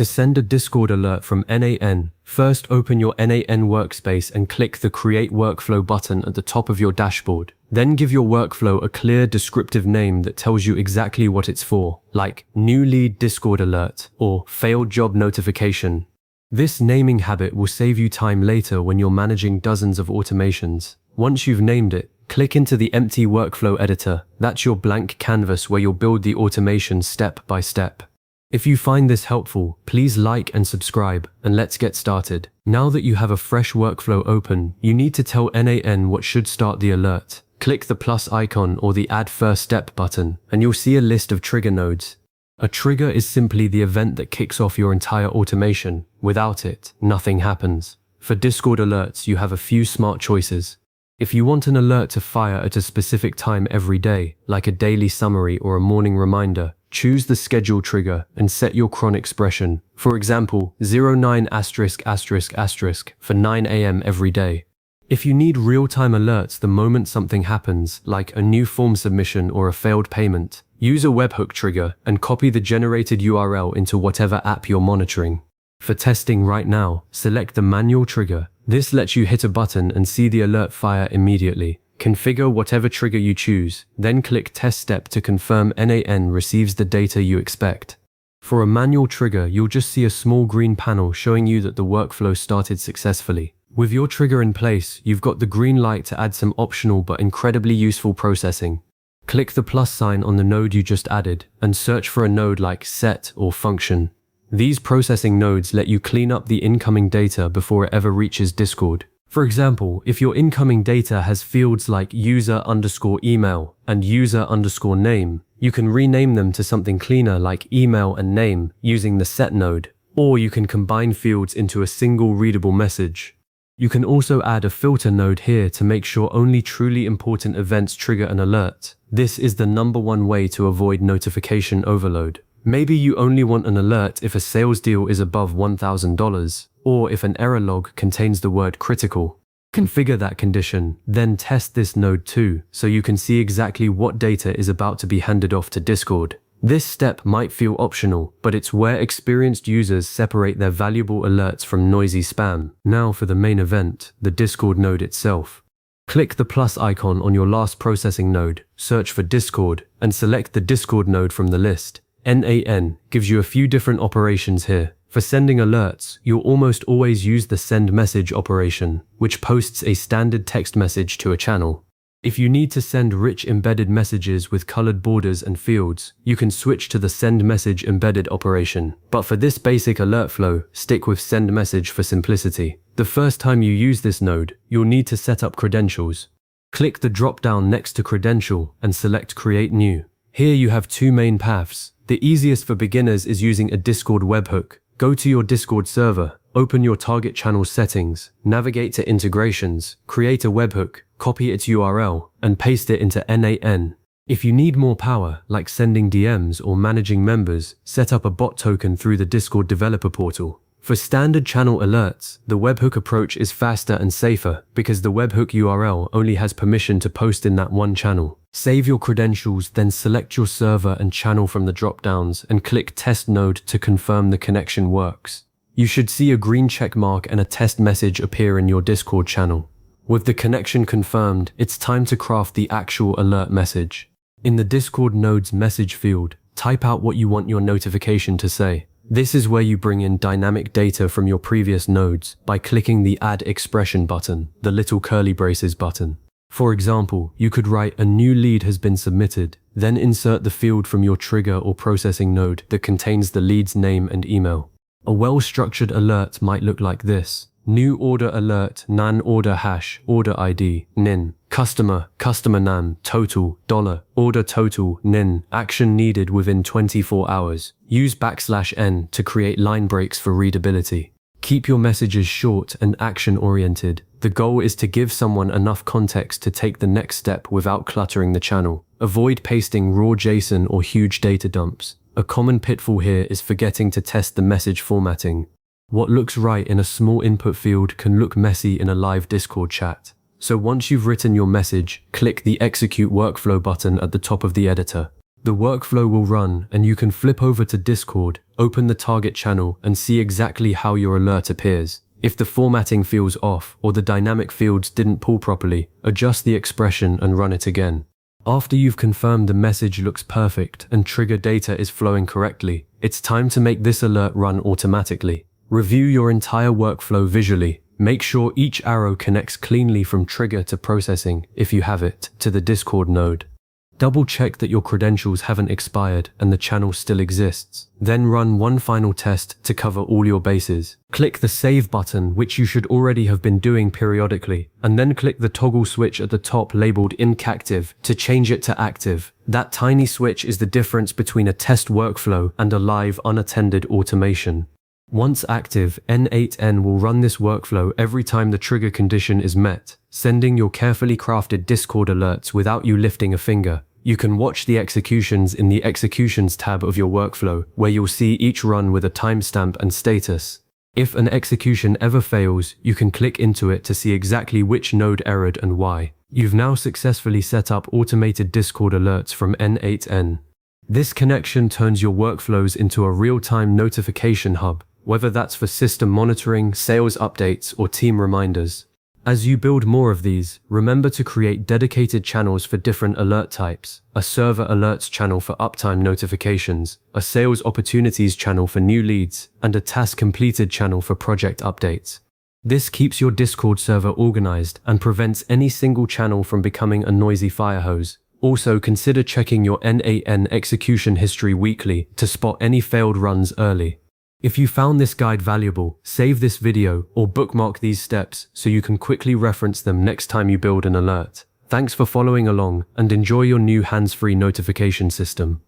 To send a Discord alert from n8n, first open your n8n workspace and click the Create Workflow button at the top of your dashboard. Then give your workflow a clear, descriptive name that tells you exactly what it's for, like New Lead Discord Alert or Failed Job Notification. This naming habit will save you time later when you're managing dozens of automations. Once you've named it, click into the empty workflow editor. That's your blank canvas where you'll build the automation step by step. If you find this helpful, please like and subscribe, and let's get started. Now that you have a fresh workflow open, you need to tell n8n what should start the alert. Click the plus icon or the Add First Step button, and you'll see a list of trigger nodes. A trigger is simply the event that kicks off your entire automation. Without it, nothing happens. For Discord alerts, you have a few smart choices. If you want an alert to fire at a specific time every day, like a daily summary or a morning reminder, choose the schedule trigger and set your cron expression. For example, 09**** for 9 a.m. every day. If you need real-time alerts the moment something happens, like a new form submission or a failed payment, use a webhook trigger and copy the generated URL into whatever app you're monitoring. For testing right now, select the manual trigger. This lets you hit a button and see the alert fire immediately. Configure whatever trigger you choose, then click Test Step to confirm n8n receives the data you expect. For a manual trigger, you'll just see a small green panel showing you that the workflow started successfully. With your trigger in place, you've got the green light to add some optional but incredibly useful processing. Click the plus sign on the node you just added and search for a node like set or function. These processing nodes let you clean up the incoming data before it ever reaches Discord. For example, if your incoming data has fields like user_email and user_name, you can rename them to something cleaner like email and name using the set node, or you can combine fields into a single readable message. You can also add a filter node here to make sure only truly important events trigger an alert. This is the #1 way to avoid notification overload. Maybe you only want an alert if a sales deal is above $1,000, or if an error log contains the word critical. Configure that condition, then test this node too, so you can see exactly what data is about to be handed off to Discord. This step might feel optional, but it's where experienced users separate their valuable alerts from noisy spam. Now for the main event, the Discord node itself. Click the plus icon on your last processing node, search for Discord, and select the Discord node from the list. n8n gives you a few different operations here. For sending alerts, you'll almost always use the send message operation, which posts a standard text message to a channel. If you need to send rich embedded messages with colored borders and fields, you can switch to the send message embedded operation. But for this basic alert flow, stick with send message for simplicity. The first time you use this node, you'll need to set up credentials. Click the drop-down next to credential and select Create New. Here you have two main paths. The easiest for beginners is using a Discord webhook. Go to your Discord server, open your target channel settings, navigate to integrations, create a webhook, copy its URL, and paste it into n8n. If you need more power, like sending DMs or managing members, set up a bot token through the Discord developer portal. For standard channel alerts, the webhook approach is faster and safer because the webhook URL only has permission to post in that one channel. Save your credentials, then select your server and channel from the drop-downs and click Test Node to confirm the connection works. You should see a green check mark and a test message appear in your Discord channel. With the connection confirmed, it's time to craft the actual alert message. In the Discord node's message field, type out what you want your notification to say. This is where you bring in dynamic data from your previous nodes by clicking the Add Expression button, the little curly braces button. For example, you could write a new lead has been submitted, then insert the field from your trigger or processing node that contains the lead's name and email. A well-structured alert might look like this. New order alert, n8n order hash, order ID, n8n, customer name, total, dollar, order total, n8n, action needed within 24 hours. Use \n to create line breaks for readability. Keep your messages short and action-oriented. The goal is to give someone enough context to take the next step without cluttering the channel. Avoid pasting raw JSON or huge data dumps. A common pitfall here is forgetting to test the message formatting. What looks right in a small input field can look messy in a live Discord chat. So once you've written your message, click the Execute Workflow button at the top of the editor. The workflow will run and you can flip over to Discord, open the target channel and see exactly how your alert appears. If the formatting feels off or the dynamic fields didn't pull properly, adjust the expression and run it again. After you've confirmed the message looks perfect and trigger data is flowing correctly, it's time to make this alert run automatically. Review your entire workflow visually. Make sure each arrow connects cleanly from trigger to processing, if you have it, to the Discord node. Double check that your credentials haven't expired and the channel still exists. Then run one final test to cover all your bases. Click the Save button, which you should already have been doing periodically, and then click the toggle switch at the top labeled Inactive to change it to active. That tiny switch is the difference between a test workflow and a live unattended automation. Once active, n8n will run this workflow every time the trigger condition is met, sending your carefully crafted Discord alerts without you lifting a finger. You can watch the executions in the Executions tab of your workflow, where you'll see each run with a timestamp and status. If an execution ever fails, you can click into it to see exactly which node errored and why. You've now successfully set up automated Discord alerts from n8n. This connection turns your workflows into a real-time notification hub, whether that's for system monitoring, sales updates, or team reminders. As you build more of these, remember to create dedicated channels for different alert types, a server alerts channel for uptime notifications, a sales opportunities channel for new leads, and a task completed channel for project updates. This keeps your Discord server organized and prevents any single channel from becoming a noisy fire hose. Also, consider checking your n8n execution history weekly to spot any failed runs early. If you found this guide valuable, save this video or bookmark these steps so you can quickly reference them next time you build an alert. Thanks for following along and enjoy your new hands-free notification system.